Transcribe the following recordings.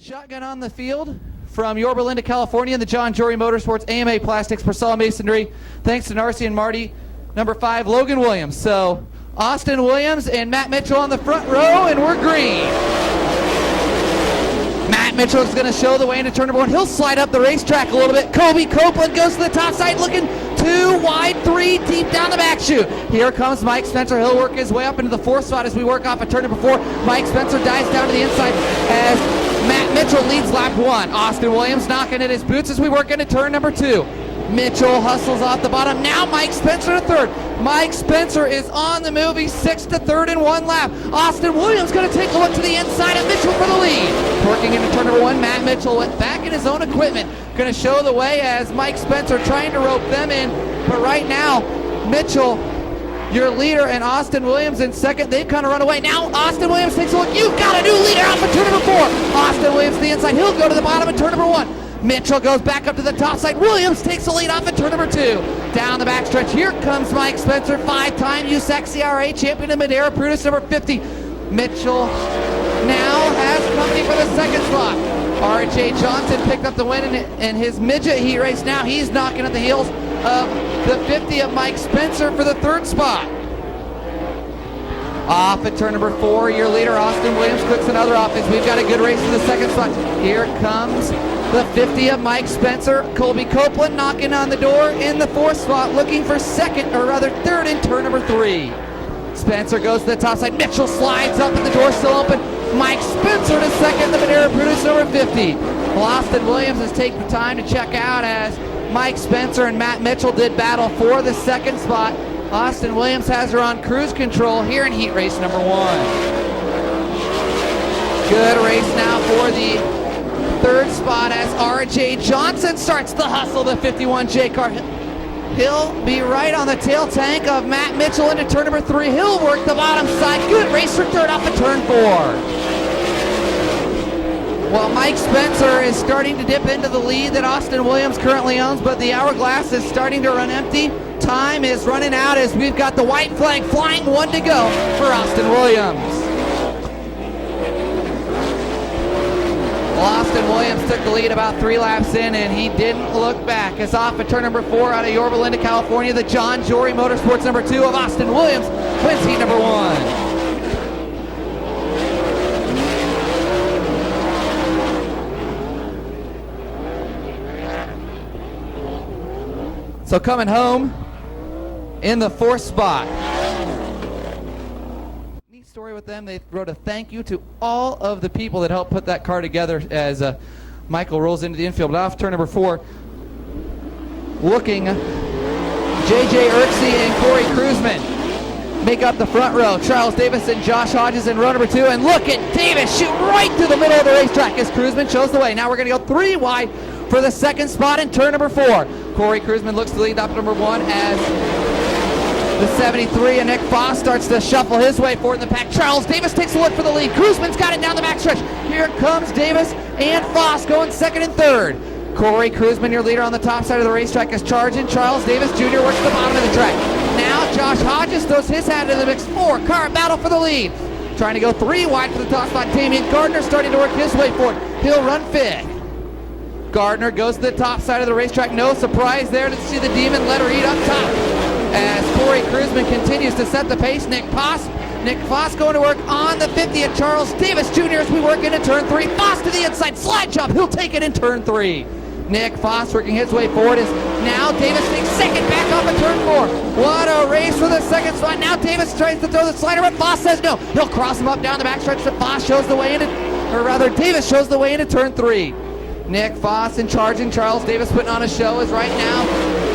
Shotgun on the field from Yorba Linda, California, the John Jory Motorsports AMA Plastics Persol Masonry. Thanks to Narcy and Marty. Number 5, Logan Williams. So Austin Williams and Matt Mitchell on the front row, and we're green. Matt Mitchell is going to show the way into turn number 1. He'll slide up the racetrack a little bit. Kobe Copeland goes to the top side, looking 2 wide, 3 deep down the back chute. Here comes Mike Spencer. He'll work his way up into the 4th spot as we work off of turn number 4. Mike Spencer dives down to the inside as Matt Mitchell leads lap 1. Austin Williams knocking at his boots as we work into turn number 2. Mitchell hustles off the bottom. Now Mike Spencer to 3rd. Mike Spencer is on the move. He's 6th to 3rd in 1 lap. Austin Williams going to take a look to the inside of Mitchell for the lead. Working into turn number 1, Matt Mitchell went back in his own equipment. Going to show the way as Mike Spencer trying to rope them in. But right now, Mitchell, your leader, and Austin Williams in 2nd. They've kind of run away. Now Austin Williams takes a look. You've got a new leader off of turn number 4. Austin Williams to the inside. He'll go to the bottom of turn number 1. Mitchell goes back up to the top side. Williams takes the lead off at turn number 2. Down the backstretch, here comes Mike Spencer, 5-time USAC CRA champion in Madera, Prudis number 50. Mitchell now has company for the 2nd spot. R.J. Johnson picked up the win in his midget heat race. Now he's knocking at the heels of the 50 of Mike Spencer for the 3rd spot. Off at turn number 4, your leader, Austin Williams, clicks another off as we've got a good race for the 2nd spot. Here comes the 50 of Mike Spencer. Colby Copeland knocking on the door in the 4th spot, looking for 2nd, or rather 3rd in turn number 3. Spencer goes to the top side. Mitchell slides up and the door still open. Mike Spencer to 2nd, the Madera Prudis number 50. Well, Austin Williams has taken time to check out as Mike Spencer and Matt Mitchell did battle for the 2nd spot. Austin Williams has her on cruise control here in heat race number 1. Good race now for the 3rd spot as R.J. Johnson starts the hustle, the 51 J car. He'll be right on the tail tank of Matt Mitchell into turn number 3. He'll work the bottom side. Good race for 3rd off of turn 4. Well, Mike Spencer is starting to dip into the lead that Austin Williams currently owns, but the hourglass is starting to run empty. Time is running out as we've got the white flag flying, 1 to go for Austin Williams. Well, Austin Williams took the lead about 3 laps in, and he didn't look back. As off at turn number 4 out of Yorba Linda, California, the John Jory Motorsports number 2 of Austin Williams wins heat number 1. So coming home in the 4th spot. Neat story with them. They wrote a thank you to all of the people that helped put that car together as Michael rolls into the infield. But off turn number 4, looking, J.J. Erksey and Corey Cruzman make up the front row. Charles Davis and Josh Hodges in row number 2. And look at Davis shoot right through the middle of the racetrack as Cruzman shows the way. Now we're going to go 3 wide for the 2nd spot in turn number 4. Corey Cruzman looks to lead up number 1 as the 73 and Nick Foss starts to shuffle his way forward in the pack. Charles Davis takes a look for the lead. Cruzman's got it down the backstretch. Here comes Davis and Foss going 2nd and 3rd. Corey Cruzman, your leader on the top side of the racetrack, is charging. Charles Davis Jr. works the bottom of the track. Now Josh Hodges throws his hat into the mix. 4-car battle for the lead. Trying to go 3 wide for the top spot. Damian Gardner starting to work his way forward. He'll run 5th. Gardner goes to the top side of the racetrack. No surprise there to see the Demon let her eat up top. As Corey Cruzman continues to set the pace, Nick Foss going to work on the 50 at Charles Davis Jr. as we work into turn 3. Foss to the inside, slide job, he'll take it in turn 3. Nick Foss working his way forward as now Davis takes 2nd back off of turn 4. What a race for the 2nd spot. Now Davis tries to throw the slider, but Foss says no. He'll cross him up down the backstretch, but Foss shows the way into, or rather Davis shows the way into turn 3. Nick Foss in charging. Charles Davis putting on a show as right now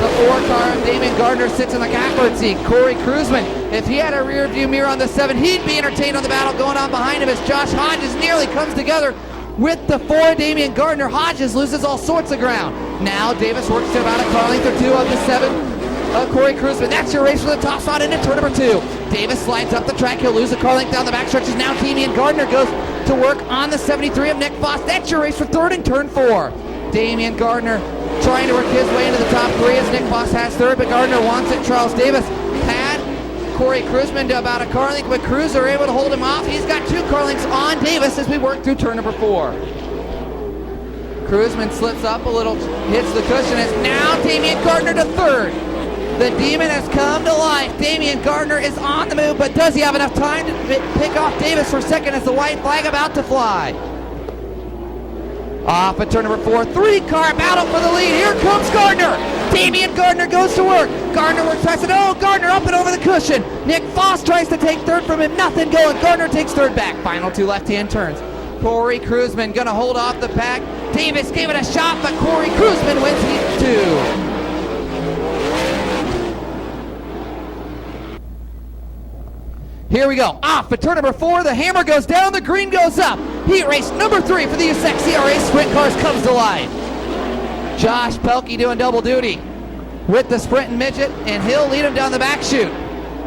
the 4-car of Damian Gardner sits in the catbird seat. Corey Cruzman, if he had a rear view mirror on the 7, he'd be entertained on the battle going on behind him as Josh Hodges nearly comes together with the 4 Damian Gardner. Hodges loses all sorts of ground. Now Davis works to about a car length or 2 of the 7 Corey Cruzman. That's your race for the top spot into turn number 2. Davis slides up the track. He'll lose a car length down the backstretches. Now Damian Gardner goes to work on the 73 of Nick Foss. That's your race for 3rd in turn 4. Damian Gardner trying to work his way into the top 3 as Nick Foss has 3rd, but Gardner wants it. Charles Davis had Corey Cruzman to about a car length, but Cruz are able to hold him off. He's got 2 car lengths on Davis as we work through turn number 4. Kruzman slips up a little, hits the cushion. It's now Damian Gardner to third. The Demon has come to life. Damian Gardner is on the move, but does he have enough time to pick off Davis for second as the white flag about to fly? Off at turn number 4, 3-car battle for the lead. Here comes Gardner. Damian Gardner goes to work. Gardner works past it. Oh, Gardner up and over the cushion. Nick Foss tries to take third from him. Nothing going. Gardner takes third back. Final 2 left-hand turns. Corey Kruzman going to hold off the pack. Davis gave it a shot, but Corey Kruzman wins heat 2. Here we go. Off at turn number 4, the hammer goes down, the green goes up. Heat race number 3 for the USAC CRA Sprintcars comes to life. Josh Pelkey doing double duty with the sprint and midget, and he'll lead him down the back chute.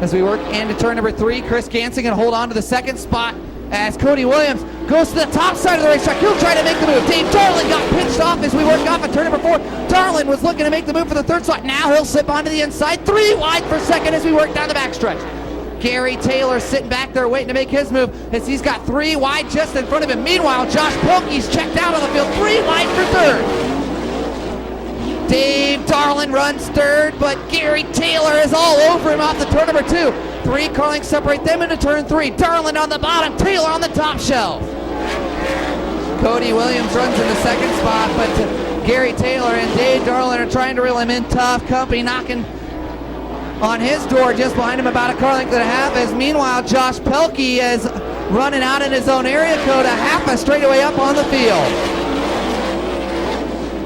As we work into turn number 3, Chris Gansing going to hold on to the second spot as Cody Williams goes to the top side of the racetrack. He'll try to make the move. Dave Darlin got pinched off as we work off at turn number 4. Darlin was looking to make the move for the third spot. Now he'll slip onto the inside. 3 wide for second as we work down the backstretch. Gary Taylor sitting back there waiting to make his move as he's got 3 wide just in front of him. Meanwhile, Josh Pelkey's checked out on the field. 3 wide for third. Dave Darlin runs third, but Gary Taylor is all over him off the turn number 2. 3 car lengths separate them into turn 3. Darlin on the bottom, Taylor on the top shelf. Cody Williams runs in the second spot, but Gary Taylor and Dave Darlin are trying to reel him in. Tough company knocking on his door just behind him about a car length and a half, as meanwhile Josh Pelkey is running out in his own area code a half a straightaway up on the field.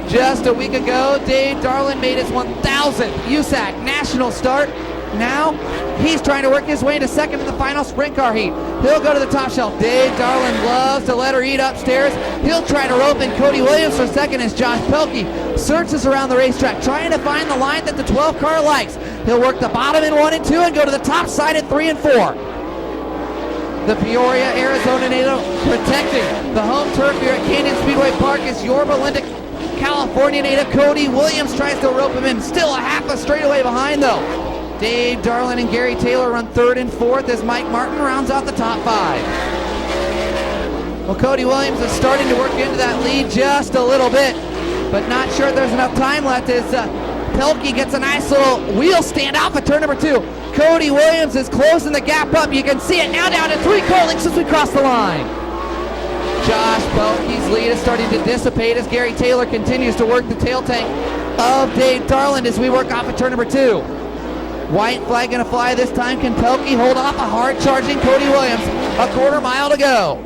Just a week ago, Dave Darlin made his 1,000th USAC national start. Now he's trying to work his way into second in the final sprint car heat. He'll go to the top shelf. Dave Darlin loves to let her eat upstairs. He'll try to rope in Cody Williams for second as Josh Pelkey searches around the racetrack trying to find the line that the 12 car likes. He'll work the bottom in 1 and 2 and go to the top side at 3 and 4. The Peoria, Arizona native protecting the home turf here at Canyon Speedway Park is Yorba Linda, California native Cody Williams tries to rope him in. Still a half a straightaway behind though. Dave Darlin and Gary Taylor run 3rd and 4th as Mike Martin rounds out the top 5. Well, Cody Williams is starting to work into that lead just a little bit, but not sure there's enough time left as Pelkey gets a nice little wheel stand off at turn number 2. Cody Williams is closing the gap up. You can see it now down to 3 car lengths as we cross the line. Josh Pelkey's lead is starting to dissipate as Gary Taylor continues to work the tail tank of Dave Darlin as we work off at turn number 2. White flag gonna fly this time. Can Pelkey hold off a hard charging Cody Williams? A quarter mile to go.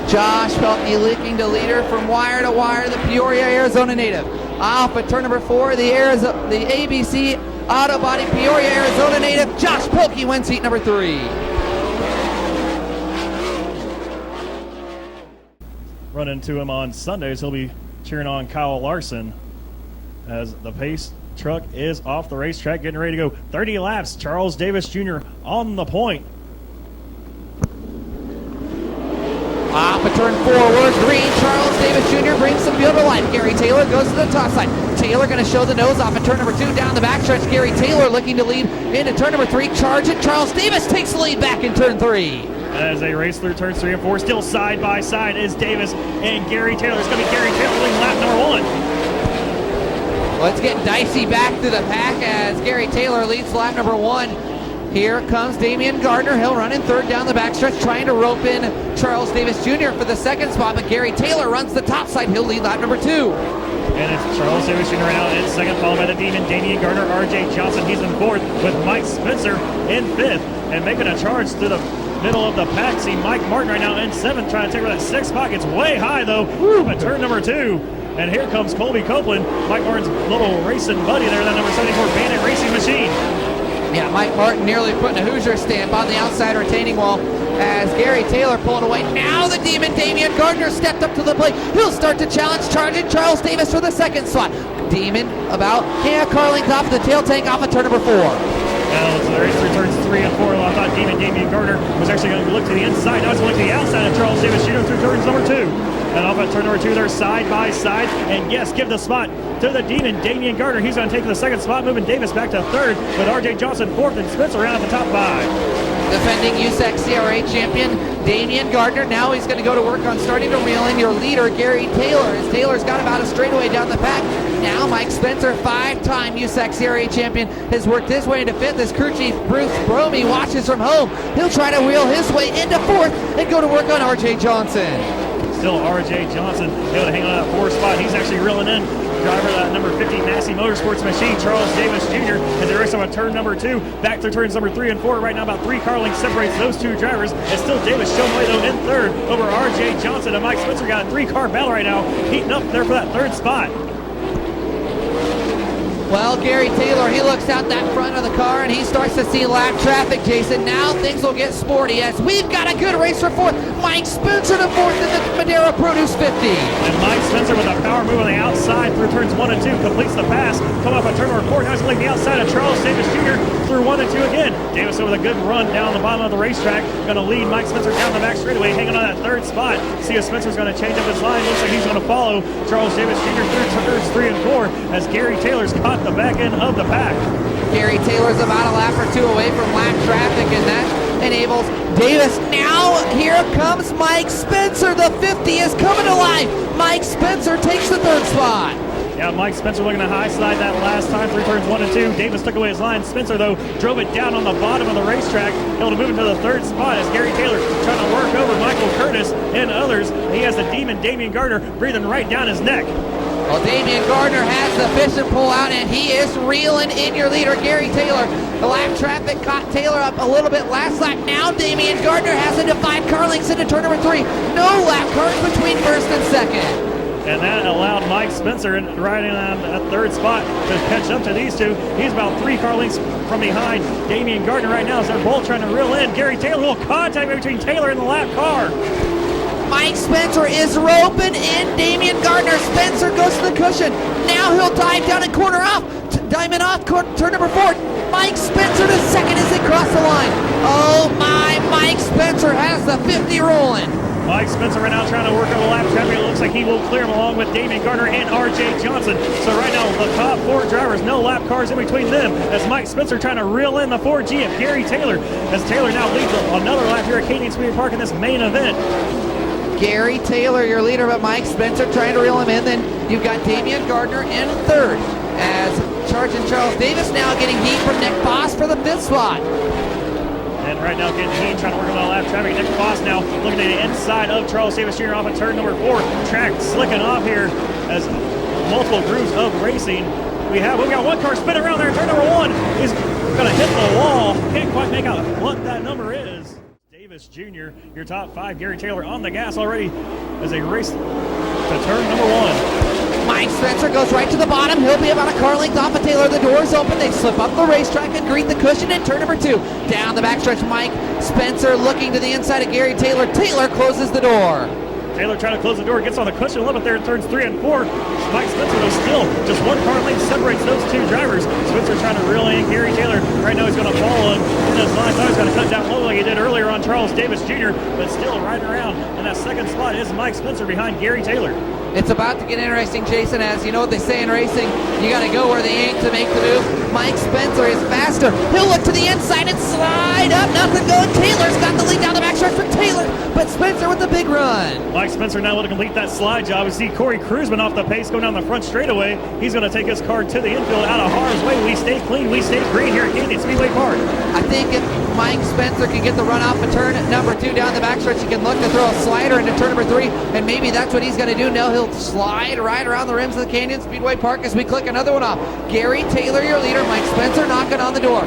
Josh Pelkey leaking to leader from wire to wire, the Peoria, Arizona native. Off at turn number 4, the ABC Auto Body Peoria, Arizona native, Josh Pelkey wins heat number 3. Run into him on Sundays, he'll be cheering on Kyle Larson as the pace truck is off the racetrack, getting ready to go 30 laps. Charles Davis Jr. on the point. Off at turn 4, we're green. Charles Davis Jr. brings the field to life. Gary Taylor goes to the top side. Taylor going to show the nose off at turn number 2 down the backstretch. Gary Taylor looking to lead into turn number 3. Charge it. Charles Davis takes the lead back in turn 3. As they race through turns 3 and 4, still side by side is Davis and Gary Taylor. It's going to be Gary Taylor leading lap number 1. Well, it's getting dicey back through the pack as Gary Taylor leads lap number 1. Here comes Damian Gardner. He'll run in 3rd down the backstretch, trying to rope in Charles Davis Jr. for the 2nd spot, but Gary Taylor runs the top side. He'll lead lap number 2. And it's Charles Davis Jr. right now in 2nd, followed by the Demon, Damian Gardner, R.J. Johnson. He's in 4th with Mike Spencer in 5th. And making a charge through the middle of the pack. See Mike Martin right now in 7th, trying to take over that 6th spot. It's way high, though, at turn number 2. And here comes Colby Copeland, Mike Martin's little racing buddy there, that number 74 Bandit Racing Machine. Yeah, Mike Martin nearly putting a Hoosier stamp on the outside retaining wall as Gary Taylor pulling away. Now the Demon, Damian Gardner, stepped up to the plate. He'll start to challenge, charging Charles Davis for the 2nd spot. Demon about car length off the tail tank off of turn number 4. Now so the race through turns 3 and 4. Well, I thought Damian Gardner was actually going to look to the inside. Now it's going to the outside of Charles Davis Jr. through turns number 2. And off at turn number 2, they're side by side. And yes, give the spot to the Demon, Damian Gardner. He's going to take the 2nd spot, moving Davis back to 3rd with R.J. Johnson 4th and Spencer around at the top 5. Defending USAC CRA champion Damian Gardner. Now he's going to go to work on starting to reel in your leader, Gary Taylor, as Taylor's got about a straightaway down the pack. Now Mike Spencer, 5-time USAC CRA champion, has worked his way into 5th as crew chief Bruce Bromey watches from home. He'll try to reel his way into 4th and go to work on RJ Johnson. Still RJ Johnson able to hang on that 4th spot. He's actually reeling in driver that number 50 Massey Motorsports machine, Charles Davis Jr. as they race on turn number 2. Back to turns number 3 and 4. Right now about 3 car lengths separates those 2 drivers. And still Davis showing way though in 3rd over RJ Johnson. And Mike Spencer got a 3-car battle right now, heating up there for that 3rd spot. Well, Gary Taylor, he looks out that front of the car and he starts to see lap traffic, Jason. Now things will get sporty as we've got a good race for 4th. Mike Spencer to 4th in the Madera Produce 50. And Mike Spencer with a power move on the outside through turns 1 and 2 completes the pass. Come up on turn number 4. Now he's going the outside of Charles Davis Jr. through 1 and 2 again. Davis with a good run down the bottom of the racetrack. Going to lead Mike Spencer down the back straightaway, hanging on that 3rd spot. See if Spencer's going to change up his line. Looks like he's going to follow Charles Davis Jr. through turns 3 and 4 as Gary Taylor's caught the back end of the pack. Gary Taylor's about a lap or 2 away from lap traffic, and that enables Davis. Now here comes Mike Spencer. The 50 is coming to life. Mike Spencer takes the 3rd spot. Yeah, Mike Spencer looking to high slide that last time through turns 1 and 2. Davis took away his line. Spencer, though, drove it down on the bottom of the racetrack, able to move into the 3rd spot as Gary Taylor trying to work over Michael Curtis and others. He has the demon Damian Gardner breathing right down his neck. Well, Damian Gardner has the fishing pole out, and he is reeling in your leader, Gary Taylor. The lap traffic caught Taylor up a little bit last lap. Now Damian Gardner has it to 5 car lengths into turn number 3. No lap cars between 1st and 2nd. And that allowed Mike Spencer right in on that 3rd spot to catch up to these 2. He's about 3 car lengths from behind Damian Gardner right now as they're both trying to reel in. Gary Taylor, a little contact between Taylor and the lap car. Mike Spencer is roping in Damian Gardner. Spencer goes to the cushion. Now he'll dive down and corner off. Diamond off, turn number 4. Mike Spencer to 2nd as they cross the line. Oh my, Mike Spencer has the 50 rolling. Mike Spencer right now trying to work on the lap traffic. It looks like he will clear him along with Damian Gardner and RJ Johnson. So right now the top 4 drivers, no lap cars in between them as Mike Spencer trying to reel in the 4G of Gary Taylor as Taylor now leads another lap here at Canadian Speedway Park in this main event. Gary Taylor, your leader, but Mike Spencer trying to reel him in. Then you've got Damian Gardner in 3rd as Sergeant Charles Davis now getting heat from Nick Foss for the 5th spot. And right now getting heat, trying to work on the lap traffic. Nick Foss now looking at the inside of Charles Davis Jr. off of turn number 4. Track slicking off here as multiple grooves of racing. We've got 1 car spinning around there. Turn number 1 is going to hit the wall. Can't quite make out what that number is. Davis Jr., your top 5. Gary Taylor on the gas already as they race to turn number 1. Mike Spencer goes right to the bottom. He'll be about a car length off of Taylor. The door's open. They slip up the racetrack and greet the cushion in turn number 2. Down the backstretch, Mike Spencer looking to the inside of Gary Taylor. Taylor closes the door. Taylor trying to close the door, gets on the cushion a little bit there in turns 3 and 4. Mike Spencer, though, still just 1 car length separates those 2 drivers. Spencer trying to reel in Gary Taylor. Right now he's going to follow him in his line. Thought he's going to cut down low like he did earlier on Charles Davis Jr., but still riding around. In that 2nd spot is Mike Spencer behind Gary Taylor. It's about to get interesting, Jason, as you know what they say in racing. You got to go where they ain't to make the move. Mike Spencer is faster. He'll look to the inside and slide up. Nothing going. Taylor's got the lead down the backstretch for Taylor, but Spencer with the big run. Mike Spencer now able to complete that slide job. We see Corey Cruzman off the pace going down the front straightaway. He's going to take his car to the infield out of harm's way. We stay clean. We stay green here at Canadian Speedway Park. I think if Mike Spencer can get the run off of turn number 2 down the backstretch, he can look to throw a slider into turn number 3, and maybe that's what he's going to do. Now he'll slide right around the rims of the Canadian Speedway Park as we click another one off. Gary Taylor, your leader. Mike Spencer knocking on the door.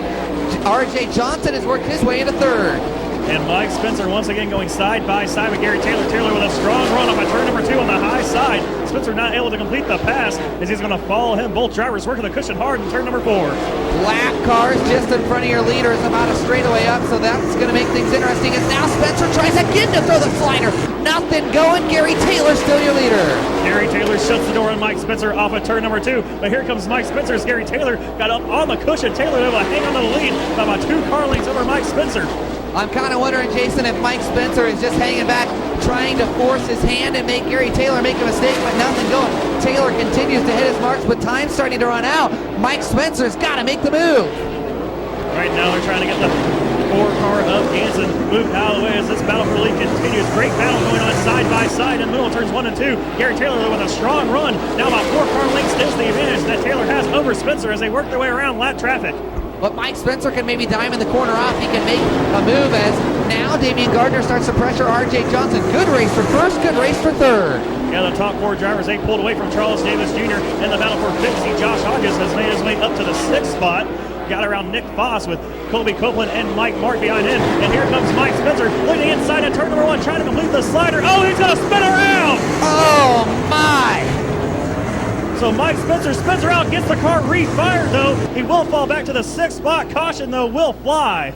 RJ Johnson has worked his way into 3rd. And Mike Spencer once again going side by side with Gary Taylor. Taylor with a strong run on turn number 2 on the high side. Spencer not able to complete the pass as he's going to follow him. Both drivers working the cushion hard in turn number 4. Lap cars just in front of your leader is about a straightaway up, so that's going to make things interesting. As now Spencer tries again to throw the slider. Nothing going. Gary Taylor still your leader. Gary Taylor shuts the door on Mike Spencer off of turn number 2. But here comes Mike Spencer as Gary Taylor got up on the cushion. Taylor able to hang on to the lead by about 2 car lengths over Mike Spencer. I'm kind of wondering, Jason, if Mike Spencer is just hanging back, trying to force his hand and make Gary Taylor make a mistake, but nothing going. Taylor continues to hit his marks, but time's starting to run out. Mike Spencer's got to make the move. Right now they're trying to get the 4 car of move out of the way as this battle for the lead continues. Great battle going on side by side in the middle of turns 1 and 2. Gary Taylor with a strong run. Now about 4 car lengths is the advantage that Taylor has over Spencer as they work their way around lap traffic. But Mike Spencer can maybe dime in the corner off. He can make a move as now Damian Gardner starts to pressure R.J. Johnson. Good race for first, good race for third. Yeah, the top 4 drivers, they pulled away from Charles Davis Jr. in the battle for 50. Josh Hodges has made his way up to the 6th spot. Got around Nick Foss with Colby Copeland and Mike Mark behind him. And here comes Mike Spencer looking inside of turn number 1, trying to complete the slider. Oh, he's going to spin around! Oh, my! So Mike Spencer spins around, gets the car refired though. He will fall back to the 6th spot. Caution though will fly.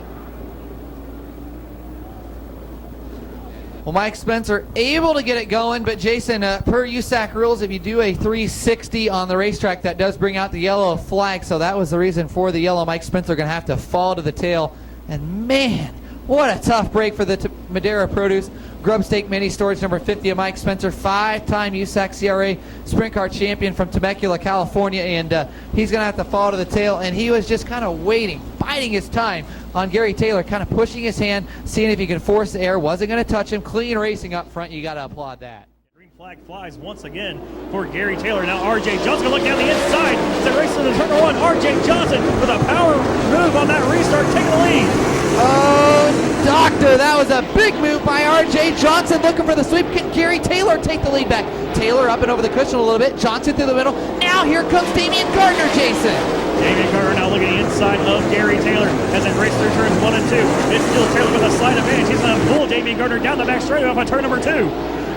Well, Mike Spencer able to get it going, but Jason, per USAC rules, if you do a 360 on the racetrack, that does bring out the yellow flag. So that was the reason for the yellow. Mike Spencer going to have to fall to the tail. And man, what a tough break for the Madera Produce Grub Stake Mini Storage number 50 of Mike Spencer, 5-time USAC CRA Sprint Car champion from Temecula, California, and he's going to have to fall to the tail. And he was just kind of waiting, biding his time on Gary Taylor, kind of pushing his hand, seeing if he could force the air. Wasn't going to touch him. Clean racing up front. You got to applaud that. Green flag flies once again for Gary Taylor. Now R.J. Johnson going to look down the inside as they race to the turn 1. R.J. Johnson with a power move on that restart, taking the lead. Oh, doctor, that was a big move by R.J. Johnson looking for the sweep. Can Gary Taylor take the lead back? Taylor up and over the cushion a little bit. Johnson through the middle. Now here comes Damian Gardner, Jason. Damian Gardner now looking inside of Gary Taylor as they race through turns 1 and 2. It's still Taylor with a slight advantage. He's going to pull Damian Gardner down the back straight off on turn number 2.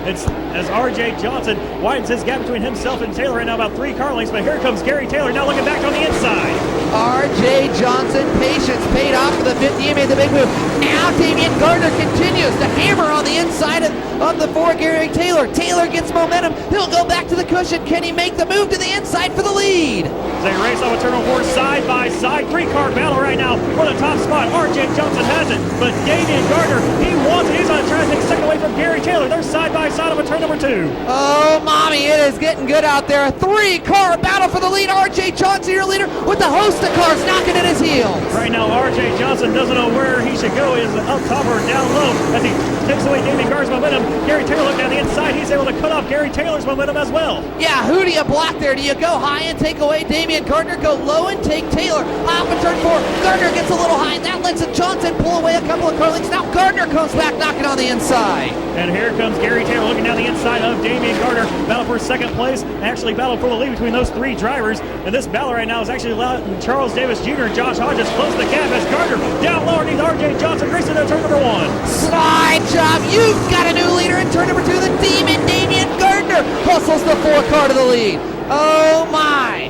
It's as R.J. Johnson widens his gap between himself and Taylor right now about 3 car lengths, but here comes Gary Taylor now looking back on the inside. R.J. Johnson, patience paid off for the 50. He made the big move. Now Damian Gardner continues to hammer on the inside of the 4 Gary Taylor. Taylor gets momentum. He'll go back to the cushion. Can he make the move to the inside for the lead? They race off a turn 4 side by side. 3-car battle right now for the top spot. R.J. Johnson has it, but Damian Gardner, he wants it. He's on trying to take second away from Gary Taylor. They're side by side of a turn number 2. Oh, mommy, it is getting good out there. A 3-car battle for the lead. R.J. Johnson, your leader, with the host of cars knocking at his heels. Right now, R.J. Johnson doesn't know where he should go. Is it up top or down low as he takes away Damian Gardner's momentum. Gary Taylor looking down the inside. He's able to cut off Gary Taylor's momentum as well. Yeah, who do you block there? Do you go high and take away Damian Gardner? Go low and take Taylor. Off in turn 4. Gardner gets a little high. That lets Johnson pull away a couple of car lengths. Now Gardner comes back knocking on the inside. And here comes Gary Taylor looking down the inside of Damian Gardner. Battle for second place. Actually battle for the lead between those 3 drivers. And this battle right now is actually allowing Charles Davis Jr. and Josh Hodges close the gap as Gardner down low underneath R.J. Johnson racing to turn number 1. Slide job. You've got a new leader in turn number 2. The demon Damian Gardner hustles the 4 car to the lead. Oh my.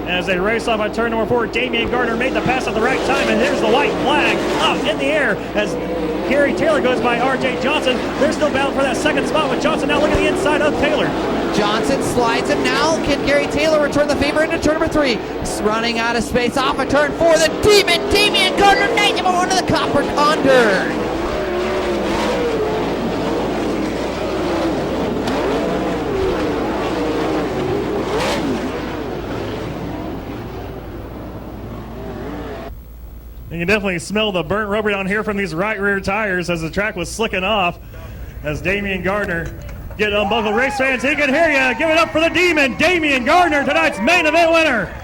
As they race off on turn number 4, Damian Gardner made the pass at the right time, and there's the white flag up in the air as Gary Taylor goes by R.J. Johnson. They're still battling for that second spot with Johnson now looking at the inside of Taylor. Johnson slides him now. Can Gary Taylor return the favor into turn number 3? Running out of space off of turn 4. The demon Damian Gardner knocks him onto the copper under. You can definitely smell the burnt rubber down here from these right rear tires as the track was slicking off. As Damian Gardner get unbuckled. Race fans, he can hear you. Give it up for the demon, Damian Gardner, tonight's main event winner.